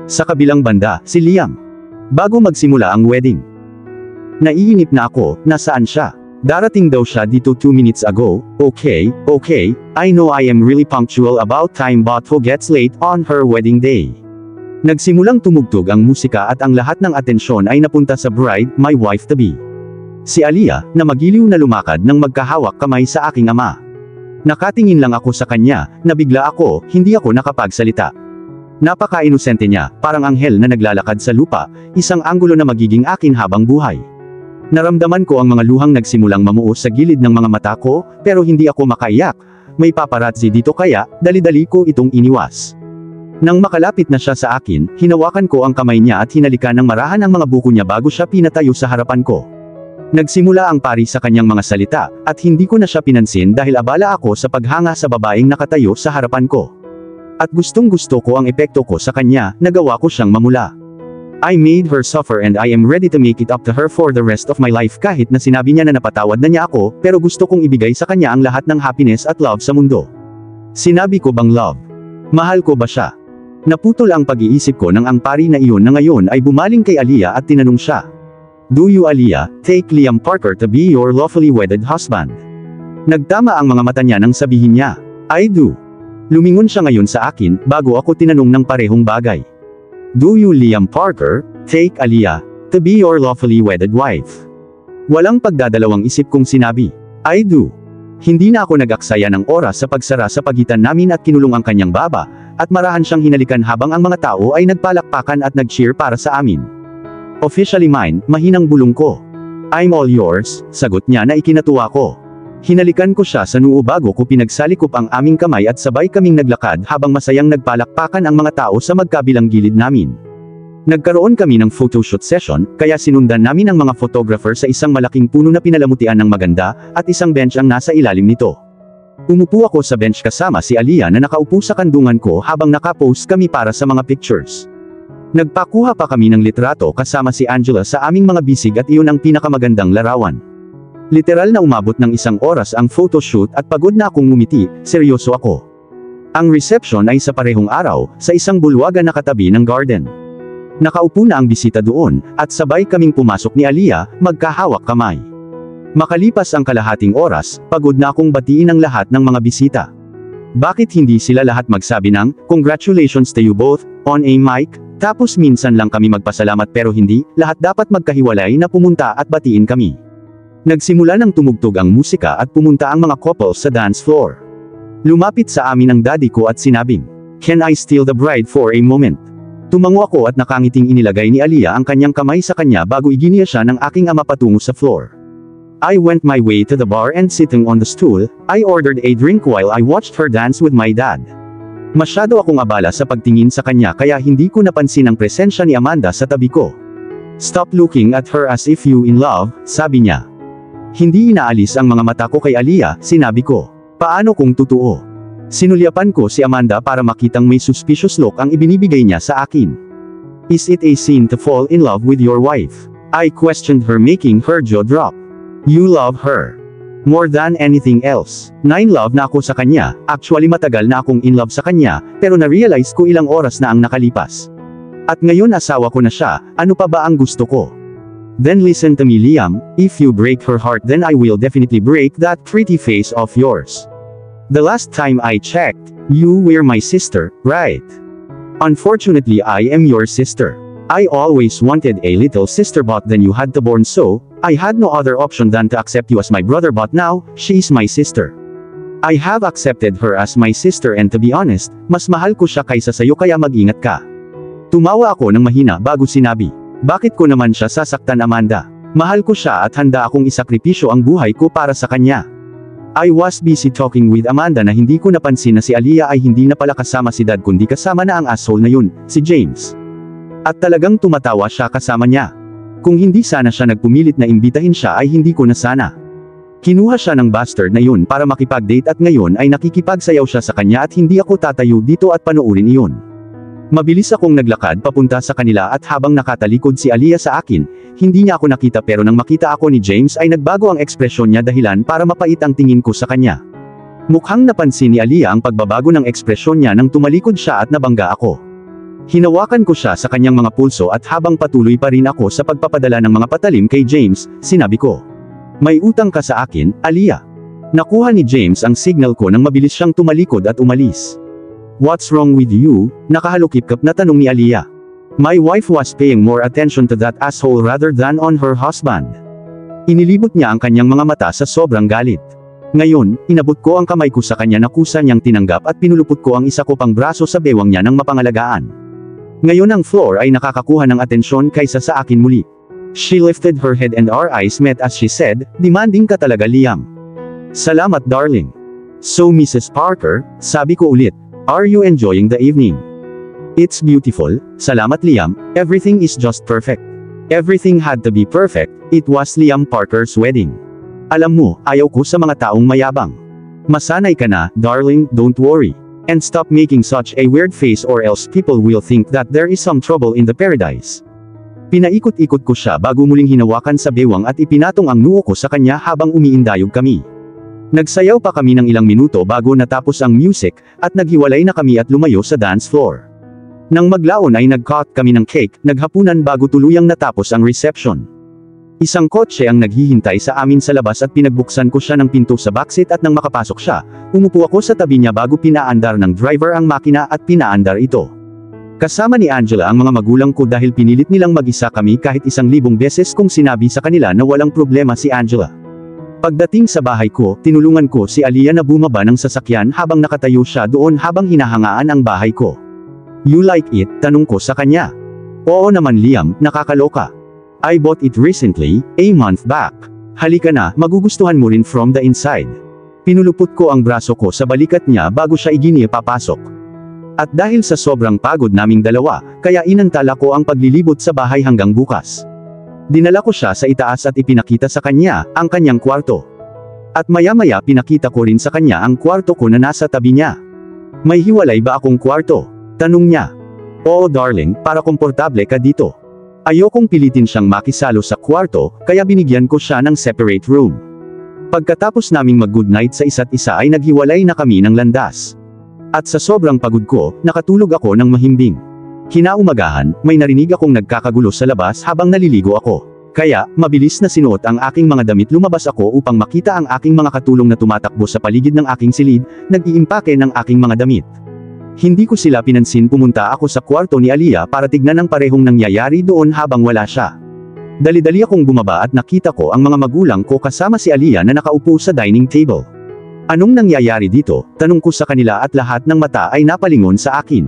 Sa kabilang banda, si Liam. Bago magsimula ang wedding. Naiinip na ako, nasaan siya? Darating daw siya dito 2 minutes ago. Okay, I know I am really punctual about time but who gets late on her wedding day? Nagsimulang tumugtog ang musika at ang lahat ng atensyon ay napunta sa bride, my wife-to-be. Si Aliyah, na magiliw na lumakad nang magkahawak kamay sa aking ama. Nakatingin lang ako sa kanya, nabigla ako, hindi ako nakapagsalita. Napaka-inosente niya, parang anghel na naglalakad sa lupa, isang anggulo na magiging akin habang buhay. Naramdaman ko ang mga luhang nagsimulang mamuo sa gilid ng mga mata ko, pero hindi ako makaiyak. May paparazzi dito kaya, dali-dali ko itong iniwas. Nang makalapit na siya sa akin, hinawakan ko ang kamay niya at hinalikan ng marahan ang mga buko niya bago siya pinatayo sa harapan ko. Nagsimula ang pari sa kanyang mga salita, at hindi ko na siya pinansin dahil abala ako sa paghanga sa babaeng nakatayo sa harapan ko. At gustong-gusto ko ang epekto ko sa kanya, nagawa ko siyang mamula. I made her suffer and I am ready to make it up to her for the rest of my life kahit na sinabi niya na napatawad na niya ako, pero gusto kong ibigay sa kanya ang lahat ng happiness at love sa mundo. Sinabi ko bang love? Mahal ko ba siya? Naputol ang pag-iisip ko nang ang pari na iyon na ngayon ay bumaling kay Aliyah at tinanong siya. Do you Aliyah, take Liam Parker to be your lawfully wedded husband? Nagtama ang mga mata niya nang sabihin niya, I do. Lumingon siya ngayon sa akin, bago ako tinanong ng parehong bagay. Do you Liam Parker, take Aliyah, to be your lawfully wedded wife? Walang pagdadalawang isip kong sinabi, I do. Hindi na ako nag-aksaya ng oras sa pagsara sa pagitan namin at kinulong ang kanyang baba, at marahan siyang hinalikan habang ang mga tao ay nagpalakpakan at nag-cheer para sa amin. Officially mine, mahinang bulong ko. I'm all yours, sagot niya na ikinatuwa ko. Hinalikan ko siya sa noo bago ko pinagsalikop ang aming kamay at sabay kaming naglakad habang masayang nagpalakpakan ang mga tao sa magkabilang gilid namin. Nagkaroon kami ng photoshoot session, kaya sinundan namin ang mga photographer sa isang malaking puno na pinalamutian ng maganda, at isang bench ang nasa ilalim nito. Umupo ako sa bench kasama si Aliyah na nakaupo sa kandungan ko habang nakapose kami para sa mga pictures. Nagpakuha pa kami ng litrato kasama si Angela sa aming mga bisig at iyon ang pinakamagandang larawan. Literal na umabot ng 1 oras ang photoshoot at pagod na akong ngumiti, seryoso ako. Ang reception ay sa parehong araw, sa isang bulwagan na katabi ng garden. Nakaupo na ang bisita doon, at sabay kaming pumasok ni Aliyah, magkahawak kamay. Makalipas ang kalahating oras, pagod na akong batiin ang lahat ng mga bisita. Bakit hindi sila lahat magsabi ng, congratulations to you both, on a mic, tapos minsan lang kami magpasalamat pero hindi, lahat dapat magkahiwalay na pumunta at batiin kami. Nagsimula ng tumugtog ang musika at pumunta ang mga couples sa dance floor. Lumapit sa amin ang daddy ko at sinabing, Can I steal the bride for a moment? Tumango ako at nakangiting inilagay ni Aliyah ang kanyang kamay sa kanya bago iginiya siya ng aking ama patungo sa floor. I went my way to the bar and sitting on the stool, I ordered a drink while I watched her dance with my dad. Masyado akong abala sa pagtingin sa kanya kaya hindi ko napansin ang presensya ni Amanda sa tabi ko. Stop looking at her as if you in love, sabi niya. Hindi inaalis ang mga mata ko kay Aliyah, sinabi ko. Paano kung totoo? Sinulyapan ko si Amanda para makitang may suspicious look ang ibinibigay niya sa akin. Is it a sin to fall in love with your wife? I questioned her making her jaw drop. You love her. More than anything else. Love na ako sa kanya, actually matagal na akong in love sa kanya, pero na-realize ko ilang oras na ang nakalipas. At ngayon asawa ko na siya, ano pa ba ang gusto ko? Then listen to me Liam, if you break her heart then I will definitely break that pretty face of yours. The last time I checked, you were my sister, right? Unfortunately I am your sister. I always wanted a little sister but then you had to born so, I had no other option than to accept you as my brother but now, she is my sister. I have accepted her as my sister and to be honest, mas mahal ko siya kaysa sayo kaya mag-ingat ka. Tumawa ako ng mahina bago sinabi. Bakit ko naman siya sasaktan Amanda? Mahal ko siya at handa akong isakripisyo ang buhay ko para sa kanya. I was busy talking with Amanda na hindi ko napansin na si Aliyah ay hindi na pala kasama si dad kundi kasama na ang asshole na yun, si James. At talagang tumatawa siya kasama niya. Kung hindi sana siya nagpumilit na imbitahin siya ay hindi ko na sana. Kinuha siya ng bastard na yun para makipag-date at ngayon ay nakikipagsayaw siya sa kanya at hindi ako tatayo dito at panoorin iyon. Mabilis akong naglakad papunta sa kanila at habang nakatalikod si Aliyah sa akin, hindi niya ako nakita pero nang makita ako ni James ay nagbago ang ekspresyon niya dahilan para mapait ang tingin ko sa kanya. Mukhang napansin ni Aliyah ang pagbabago ng ekspresyon niya nang tumalikod siya at nabangga ako. Hinawakan ko siya sa kanyang mga pulso at habang patuloy pa rin ako sa pagpapadala ng mga patalim kay James, sinabi ko. May utang ka sa akin, Aliyah. Nakuha ni James ang signal ko nang mabilis siyang tumalikod at umalis. What's wrong with you? Nakahalukip-kap na tanong ni Aliyah. My wife was paying more attention to that asshole rather than on her husband. Inilibot niya ang kanyang mga mata sa sobrang galit. Ngayon, inabot ko ang kamay ko sa kanya na kusa niyang tinanggap at pinulupot ko ang isa ko pang braso sa bewang niya ng mapangalagaan. Ngayon ang floor ay nakakakuha ng atensyon kaysa sa akin muli. She lifted her head and our eyes met as she said, demanding ka talaga Liam. Salamat darling. So Mrs. Parker, sabi ko ulit, are you enjoying the evening? It's beautiful, salamat Liam, everything is just perfect. Everything had to be perfect, it was Liam Parker's wedding. Alam mo, ayaw ko sa mga taong mayabang. Masanay ka na, darling, don't worry. And stop making such a weird face or else people will think that there is some trouble in the paradise. Pinaikot-ikot ko siya bago muling hinawakan sa bewang at ipinatong ang noo ko sa kanya habang umiindayog kami. Nagsayaw pa kami ng ilang minuto bago natapos ang music, at naghiwalay na kami at lumayo sa dance floor. Nang maglaon ay nag-cut kami ng cake, naghapunan bago tuluyang natapos ang reception. Isang kotse ang naghihintay sa amin sa labas at pinagbuksan ko siya ng pinto sa backseat at nang makapasok siya, umupo ako sa tabi niya bago pinaandar ng driver ang makina at pinaandar ito. Kasama ni Angela ang mga magulang ko dahil pinilit nilang mag-isa kami kahit 1,000 beses kong sinabi sa kanila na walang problema si Angela. Pagdating sa bahay ko, tinulungan ko si Aliyah na bumaba ng sasakyan habang nakatayo siya doon habang hinahangaan ang bahay ko. You like it? Tanong ko sa kanya. Oo naman Liam, nakakaloka. I bought it recently, a month back. Halika na, magugustuhan mo rin from the inside. Pinulupot ko ang braso ko sa balikat niya bago siya iginiya papasok. At dahil sa sobrang pagod naming dalawa, kaya inantala ko ang paglilibot sa bahay hanggang bukas. Dinala ko siya sa itaas at ipinakita sa kanya, ang kanyang kwarto. At maya-maya pinakita ko rin sa kanya ang kwarto ko na nasa tabi niya. May hiwalay ba akong kwarto? Tanong niya. Oo darling, para komportable ka dito. Ayokong pilitin siyang makisalo sa kwarto, kaya binigyan ko siya ng separate room. Pagkatapos naming mag-good night sa isa't isa ay naghiwalay na kami ng landas. At sa sobrang pagod ko, nakatulog ako ng mahimbing. Kinaumagahan, may narinig akong nagkakagulo sa labas habang naliligo ako. Kaya, mabilis na sinuot ang aking mga damit lumabas ako upang makita ang aking mga katulong na tumatakbo sa paligid ng aking silid, nag-iimpake ng aking mga damit. Hindi ko sila pinansin pumunta ako sa kwarto ni Aliyah para tignan ang parehong nangyayari doon habang wala siya. Dali-dali akong bumaba at nakita ko ang mga magulang ko kasama si Aliyah na nakaupo sa dining table. Anong nangyayari dito? Tanong ko sa kanila at lahat ng mata ay napalingon sa akin.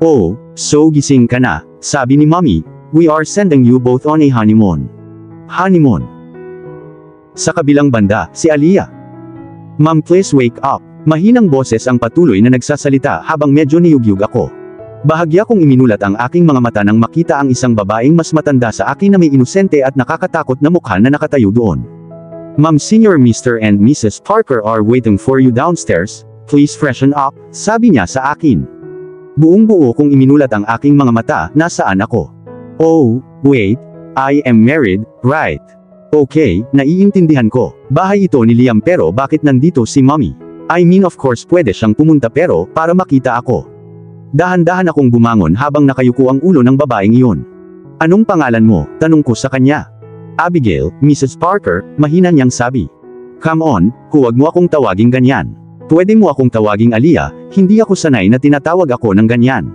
Oh, so gising ka na, sabi ni Mommy, we are sending you both on a honeymoon. Honeymoon. Sa kabilang banda, si Aliyah. Mom please wake up. Mahinang boses ang patuloy na nagsasalita habang medyo niyugyug ako. Bahagya kong iminulat ang aking mga mata nang makita ang isang babaeng mas matanda sa akin na may inosente at nakakatakot na mukha na nakatayo doon. Ma'am Senior Mr. and Mrs. Parker are waiting for you downstairs, please freshen up, sabi niya sa akin. Buong-buo kong iminulat ang aking mga mata, nasaan ako? Oh, wait, I am married, right? Okay, naiintindihan ko. Bahay ito ni Liam pero bakit nandito si Mommy? I mean of course pwede siyang pumunta pero, para makita ako. Dahan-dahan akong bumangon habang nakayuko ang ulo ng babaeng iyon. Anong pangalan mo? Tanong ko sa kanya. Abigail, Mrs. Parker, mahina niyang sabi. Come on, huwag mo akong tawaging ganyan. Pwede mo akong tawaging Aliyah, hindi ako sanay na tinatawag ako ng ganyan.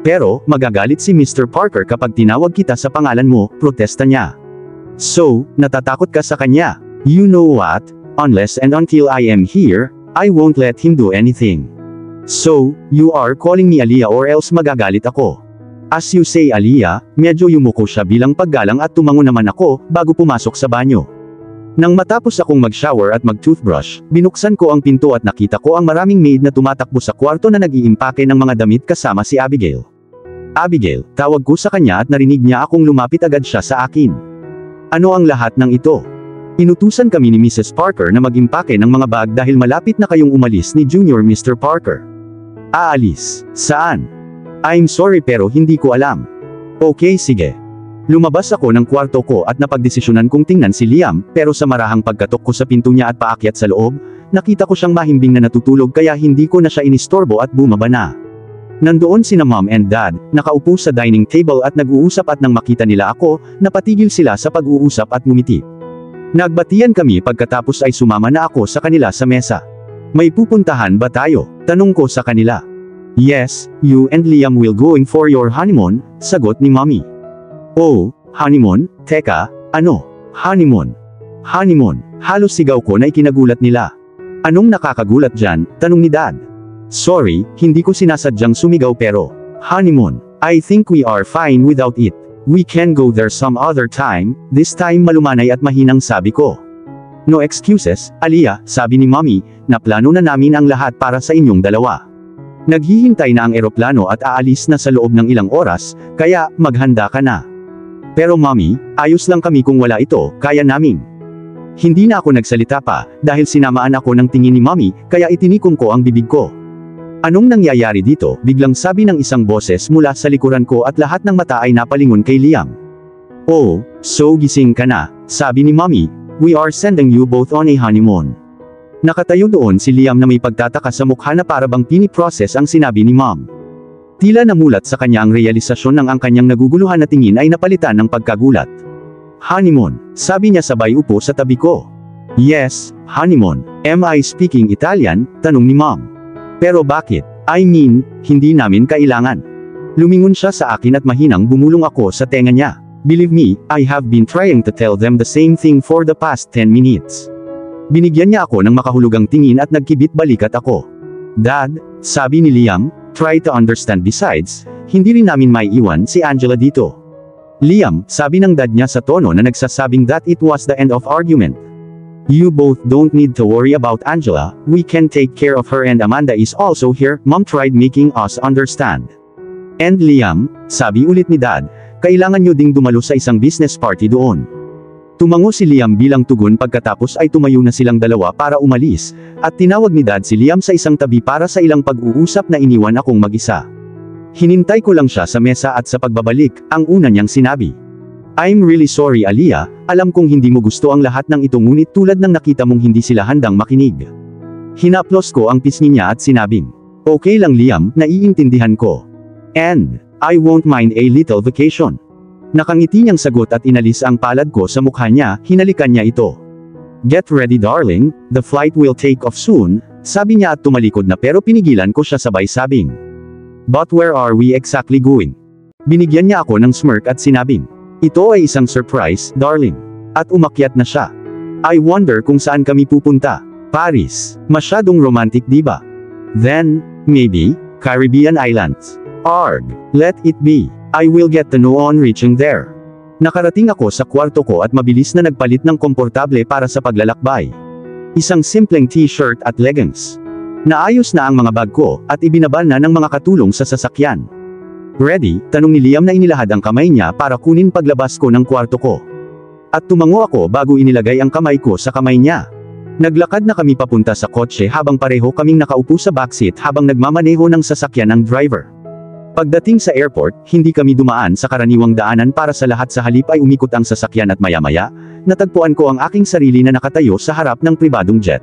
Pero, magagalit si Mr. Parker kapag tinawag kita sa pangalan mo, protesta niya. So, natatakot ka sa kanya. You know what? Unless and until I am here, I won't let him do anything. So, you are calling me Aliyah or else magagalit ako. As you say Aliyah, medyo yumuko siya bilang paggalang at tumango naman ako, bago pumasok sa banyo. Nang matapos akong mag-shower at mag-toothbrush, binuksan ko ang pinto at nakita ko ang maraming maid na tumatakbo sa kwarto na nag-iimpake ng mga damit kasama si Abigail. Abigail, tawag ko sa kanya at narinig niya akong lumapit agad siya sa akin. Ano ang lahat ng ito? Inutusan kami ni Mrs. Parker na mag-impake ng mga bag dahil malapit na kayong umalis ni Junior Mr. Parker. Aalis? Saan? I'm sorry pero hindi ko alam. Okay sige. Lumabas ako ng kwarto ko at napagdesisyonan kong tingnan si Liam, pero sa marahang pagkatok ko sa pinto niya at paakyat sa loob, nakita ko siyang mahimbing na natutulog kaya hindi ko na siya inistorbo at bumaba na. Nandoon sina mom and dad, nakaupo sa dining table at nag-uusap at nang makita nila ako, napatigil sila sa pag-uusap at ngumiti. Nagbatian kami pagkatapos ay sumama na ako sa kanila sa mesa. May pupuntahan ba tayo? Tanong ko sa kanila. Yes, you and Liam will going for your honeymoon, sagot ni mommy. Oh, honeymoon? Teka, ano? Honeymoon? Honeymoon? Halos sigaw ko na ikinagulat nila. Anong nakakagulat dyan? Tanong ni dad. Sorry, hindi ko sinasadyang sumigaw pero, honeymoon, I think we are fine without it. We can go there some other time, this time malumanay at mahinang sabi ko. No excuses, Aliyah, sabi ni mommy, na plano na namin ang lahat para sa inyong dalawa. Naghihintay na ang eroplano at aalis na sa loob ng ilang oras, kaya, maghanda ka na. Pero mommy, ayos lang kami kung wala ito, kaya namin. Hindi na ako nagsalita pa, dahil sinamaan ako ng tingin ni mommy, kaya itinikom ko ang bibig ko. Anong nangyayari dito? Biglang sabi ng isang boses mula sa likuran ko at lahat ng mata ay napalingon kay Liam. Oh, so gising ka na, sabi ni mommy, we are sending you both on a honeymoon. Nakatayo doon si Liam na may pagtataka sa mukha na para bang piniprocess ang sinabi ni mom. Tila namulat sa kanya ang realisasyon ng ang kanyang naguguluhan na tingin ay napalitan ng pagkagulat. Honeymoon, sabi niya sabay upo sa tabi ko. Yes, honeymoon. Am I speaking Italian? Tanong ni mom. Pero bakit? I mean, hindi namin kailangan. Lumingon siya sa akin at mahinang bumulong ako sa tenga niya. Believe me, I have been trying to tell them the same thing for the past 10 minutes. Binigyan niya ako ng makahulugang tingin at nagkibit balikat ako. Dad, sabi ni Liam, try to understand besides, hindi rin namin maiiwan si Angela dito. Liam, sabi ng dad niya sa tono na nagsasabing that it was the end of argument. You both don't need to worry about Angela, we can take care of her and Amanda is also here, mom tried making us understand. And Liam, sabi ulit ni dad, kailangan nyo ding dumalo sa isang business party doon. Tumango si Liam bilang tugon pagkatapos ay tumayo na silang dalawa para umalis, at tinawag ni dad si Liam sa isang tabi para sa ilang pag-uusap na iniwan akong mag-isa. Hinintay ko lang siya sa mesa at sa pagbabalik, ang una niyang sinabi. I'm really sorry Aliyah, alam kong hindi mo gusto ang lahat ng ito ngunit tulad ng nakita mong hindi sila handang makinig. Hinaplos ko ang pisngi niya at sinabing, okay lang Liam, naiintindihan ko. And, I won't mind a little vacation. Nakangiti niyang sagot at inalis ang palad ko sa mukha niya, hinalikan niya ito. Get ready darling, the flight will take off soon, sabi niya at tumalikod na pero pinigilan ko siya sabay sabing. But where are we exactly going? Binigyan niya ako ng smirk at sinabing, ito ay isang surprise, darling. At umakyat na siya. I wonder kung saan kami pupunta. Paris. Masyadong romantic diba? Then, maybe, Caribbean Islands. Arg. Let it be. I will get to know on reaching there. Nakarating ako sa kwarto ko at mabilis na nagpalit ng komportable para sa paglalakbay. Isang simpleng t-shirt at leggings. Naayos na ang mga bag ko, at ibinaba na ng mga katulong sa sasakyan. Ready? Tanong ni Liam na inilahad ang kamay niya para kunin paglabas ko ng kwarto ko. At tumango ako bago inilagay ang kamay ko sa kamay niya. Naglakad na kami papunta sa kotse habang pareho kaming nakaupo sa backseat habang nagmamaneho ng sasakyan ang driver. Pagdating sa airport, hindi kami dumaan sa karaniwang daanan para sa lahat sa halip ay umikot ang sasakyan at maya-maya, natagpuan ko ang aking sarili na nakatayo sa harap ng pribadong jet.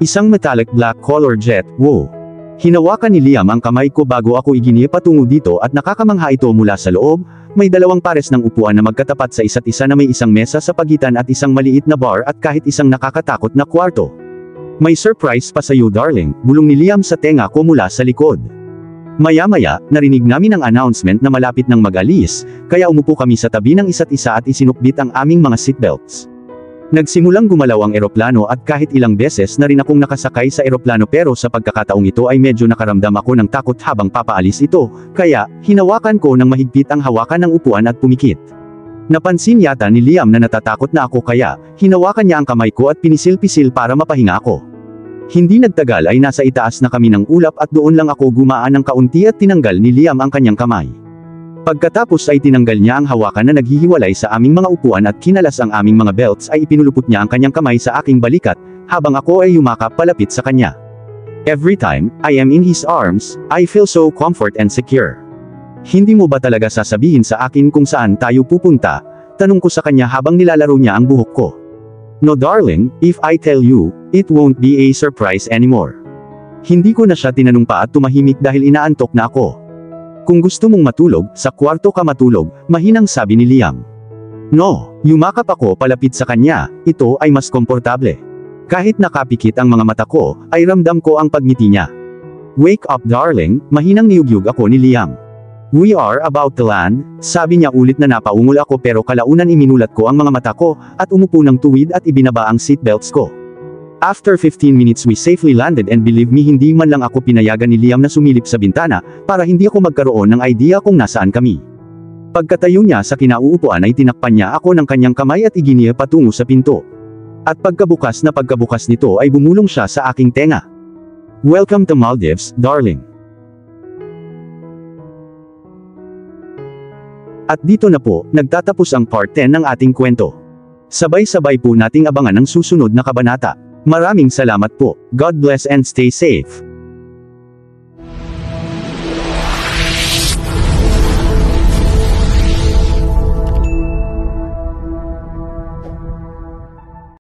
Isang metallic black color jet, wow. Hinawakan ni Liam ang kamay ko bago ako iginiya patungo dito at nakakamangha ito mula sa loob, may dalawang pares ng upuan na magkatapat sa isa't isa na may isang mesa sa pagitan at isang maliit na bar at kahit isang nakakatakot na kwarto. May surprise pa sa iyo darling, bulong ni Liam sa tenga ko mula sa likod. Maya-maya, narinig namin ang announcement na malapit ng mag-alis, kaya umupo kami sa tabi ng isa't isa at isinukbit ang aming mga seatbelts. Nagsimulang gumalaw ang eroplano at kahit ilang beses na rin akong nakasakay sa eroplano pero sa pagkakataong ito ay medyo nakaramdam ako ng takot habang papaalis ito, kaya, hinawakan ko ng mahigpit ang hawakan ng upuan at pumikit. Napansin yata ni Liam na natatakot na ako kaya, hinawakan niya ang kamay ko at pinisil-pisil para mapahinga ako. Hindi nagtagal ay nasa itaas na kami ng ulap at doon lang ako gumaan ng kaunti at tinanggal ni Liam ang kanyang kamay. Pagkatapos ay tinanggal niya ang hawakan na naghihiwalay sa aming mga upuan at kinalas ang aming mga belts ay ipinulupot niya ang kanyang kamay sa aking balikat, habang ako ay yumakap palapit sa kanya. Every time I am in his arms, I feel so comfort and secure. Hindi mo ba talaga sasabihin sa akin kung saan tayo pupunta? Tanong ko sa kanya habang nilalaro niya ang buhok ko. No darling, if I tell you, it won't be a surprise anymore. Hindi ko na siya tinanong pa at tumahimik dahil inaantok na ako. Kung gusto mong matulog, sa kwarto ka matulog, mahinang sabi ni Liam. No, yumakap ako palapit sa kanya, ito ay mas komportable. Kahit nakapikit ang mga mata ko, ay ramdam ko ang pagngiti niya. Wake up darling, mahinang niyugyug ako ni Liam. We are about to land, sabi niya ulit na napaungol ako pero kalaunan iminulat ko ang mga mata ko, at umupo ng tuwid at ibinaba ang seatbelts ko. After 15 minutes we safely landed and believe me hindi man lang ako pinayagan ni Liam na sumilip sa bintana, para hindi ako magkaroon ng idea kung nasaan kami. Pagkatayo niya sa kinauupuan ay tinakpan niya ako ng kanyang kamay at iginiya patungo sa pinto. At pagkabukas nito ay bumulong siya sa aking tenga. Welcome to Maldives, darling. At dito na po, nagtatapos ang part 10 ng ating kwento. Sabay-sabay po nating abangan ang susunod na kabanata. Maraming salamat po. God bless and stay safe.